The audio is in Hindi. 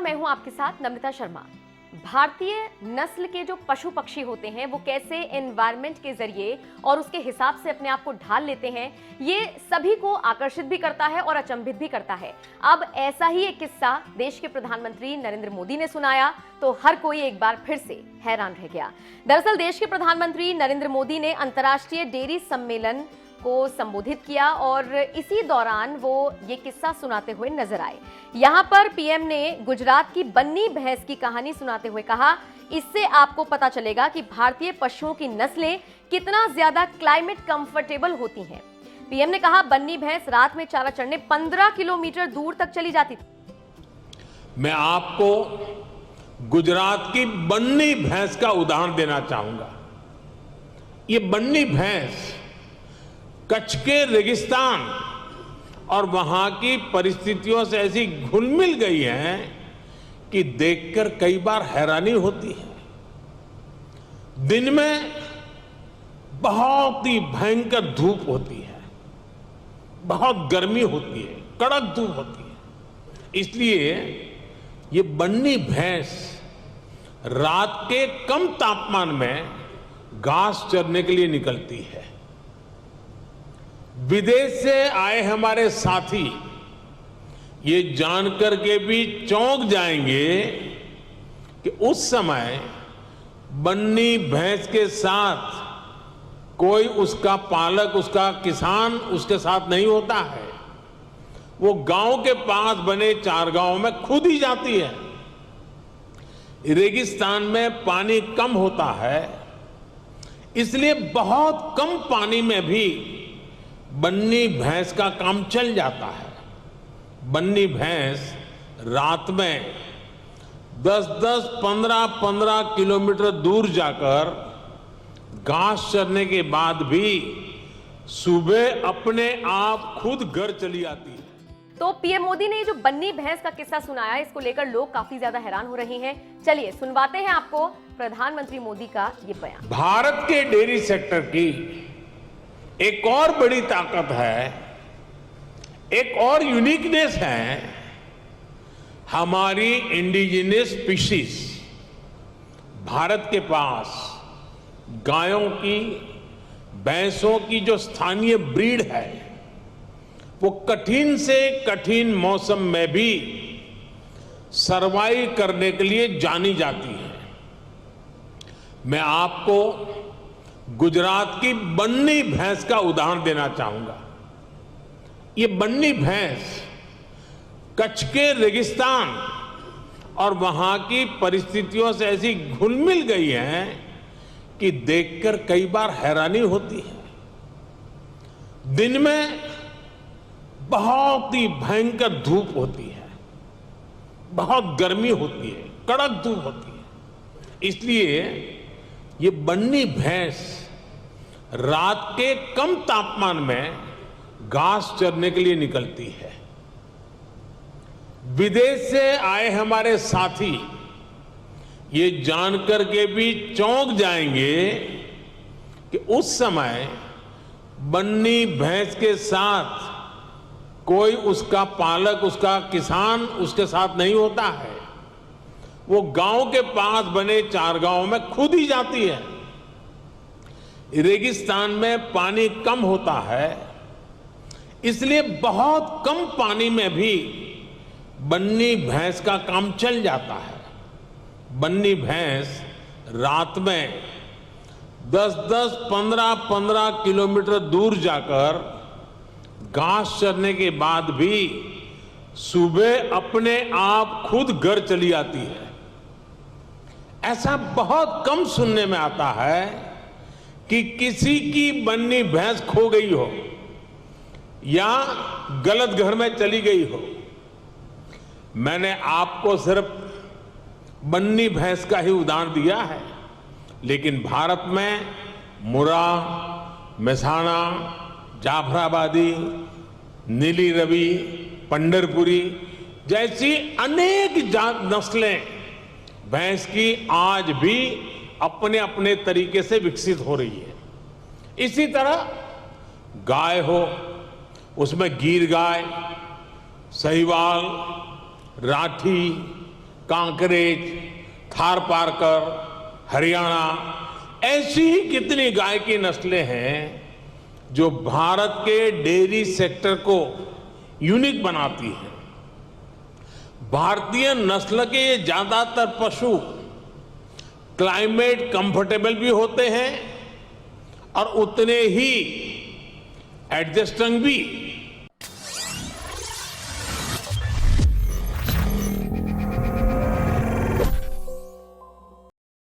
मैं हूं आपके साथ नम्रता शर्मा। भारतीय नस्ल के जो पशु पक्षी होते हैं वो कैसे एनवायरनमेंट के जरिए और उसके हिसाब से अपने आप को ढाल लेते हैं, ये सभी को आकर्षित भी करता है और अचंभित भी करता है। अब ऐसा ही एक किस्सा देश के प्रधानमंत्री नरेंद्र मोदी ने सुनाया तो हर कोई एक बार फिर से हैरान रह गया। दरअसल देश के प्रधानमंत्री नरेंद्र मोदी ने अंतर्राष्ट्रीय डेयरी सम्मेलन को संबोधित किया और इसी दौरान वो ये किस्सा सुनाते हुए नजर आए। यहाँ पर पीएम ने गुजरात की बन्नी भैंस की कहानी सुनाते हुए कहा, इससे आपको पता चलेगा कि भारतीय पशुओं की नस्लें कितना ज्यादा क्लाइमेट कंफर्टेबल होती हैं। पीएम ने कहा, बन्नी भैंस रात में चारा चढ़ने 15 किलोमीटर दूर तक चली जाती थी। मैं आपको गुजरात की बन्नी भैंस का उदाहरण देना चाहूंगा। ये बन्नी भैंस कच्छ के रेगिस्तान और वहां की परिस्थितियों से ऐसी घुल मिल गई है कि देखकर कई बार हैरानी होती है। दिन में बहुत ही भयंकर धूप होती है, बहुत गर्मी होती है, कड़क धूप होती है। इसलिए ये बन्नी भैंस रात के कम तापमान में घास चरने के लिए निकलती है। विदेश से आए हमारे साथी ये जानकर के भी चौंक जाएंगे कि उस समय बन्नी भैंस के साथ कोई उसका पालक, उसका किसान उसके साथ नहीं होता है। वो गांव के पास बने चारगांव में खुद ही जाती है। रेगिस्तान में पानी कम होता है, इसलिए बहुत कम पानी में भी बन्नी भैंस का काम चल जाता है। बन्नी भैंस रात में 10-10, 15-15 किलोमीटर दूर जाकर घास चरने के बाद भी सुबह अपने आप खुद घर चली आती है। तो पीएम मोदी ने जो बन्नी भैंस का किस्सा सुनाया, इसको लेकर लोग काफी ज्यादा हैरान हो रहे हैं। चलिए सुनवाते हैं आपको प्रधानमंत्री मोदी का ये बयान। भारत के डेयरी सेक्टर की एक और बड़ी ताकत है, एक और यूनिकनेस है, हमारी इंडिजिनस स्पीशीज। भारत के पास गायों की, भैंसों की जो स्थानीय ब्रीड है वो कठिन से कठिन मौसम में भी सरवाइव करने के लिए जानी जाती है। मैं आपको गुजरात की बन्नी भैंस का उदाहरण देना चाहूंगा। ये बन्नी भैंस कच्छ के रेगिस्तान और वहां की परिस्थितियों से ऐसी घुल मिल गई है कि देखकर कई बार हैरानी होती है। दिन में बहुत ही भयंकर धूप होती है, बहुत गर्मी होती है, कड़क धूप होती है। इसलिए ये बन्नी भैंस रात के कम तापमान में घास चरने के लिए निकलती है। विदेश से आए हमारे साथी ये जानकर के भी चौंक जाएंगे कि उस समय बन्नी भैंस के साथ कोई उसका पालक, उसका किसान उसके साथ नहीं होता है। वो गांव के पास बने चारगांव में खुद ही जाती है। रेगिस्तान में पानी कम होता है, इसलिए बहुत कम पानी में भी बन्नी भैंस का काम चल जाता है। बन्नी भैंस रात में 10-10, 15-15 किलोमीटर दूर जाकर घास चरने के बाद भी सुबह अपने आप खुद घर चली आती है। ऐसा बहुत कम सुनने में आता है कि किसी की बन्नी भैंस खो गई हो या गलत घर में चली गई हो। मैंने आपको सिर्फ बन्नी भैंस का ही उदाहरण दिया है, लेकिन भारत में मुर्रा, मेहसाणा, जाफराबादी, नीली रवि, पंढरपुरी जैसी अनेक नस्लें भैंस की आज भी अपने अपने तरीके से विकसित हो रही है। इसी तरह गाय हो, उसमें गीर गाय, साहिवाल, राठी, कांकरेज, थारपारकर, हरियाणा, ऐसी ही कितनी गाय की नस्लें हैं जो भारत के डेयरी सेक्टर को यूनिक बनाती है। भारतीय नस्ल के ये ज्यादातर पशु क्लाइमेट कंफर्टेबल भी होते हैं और उतने ही एडजस्टिंग भी।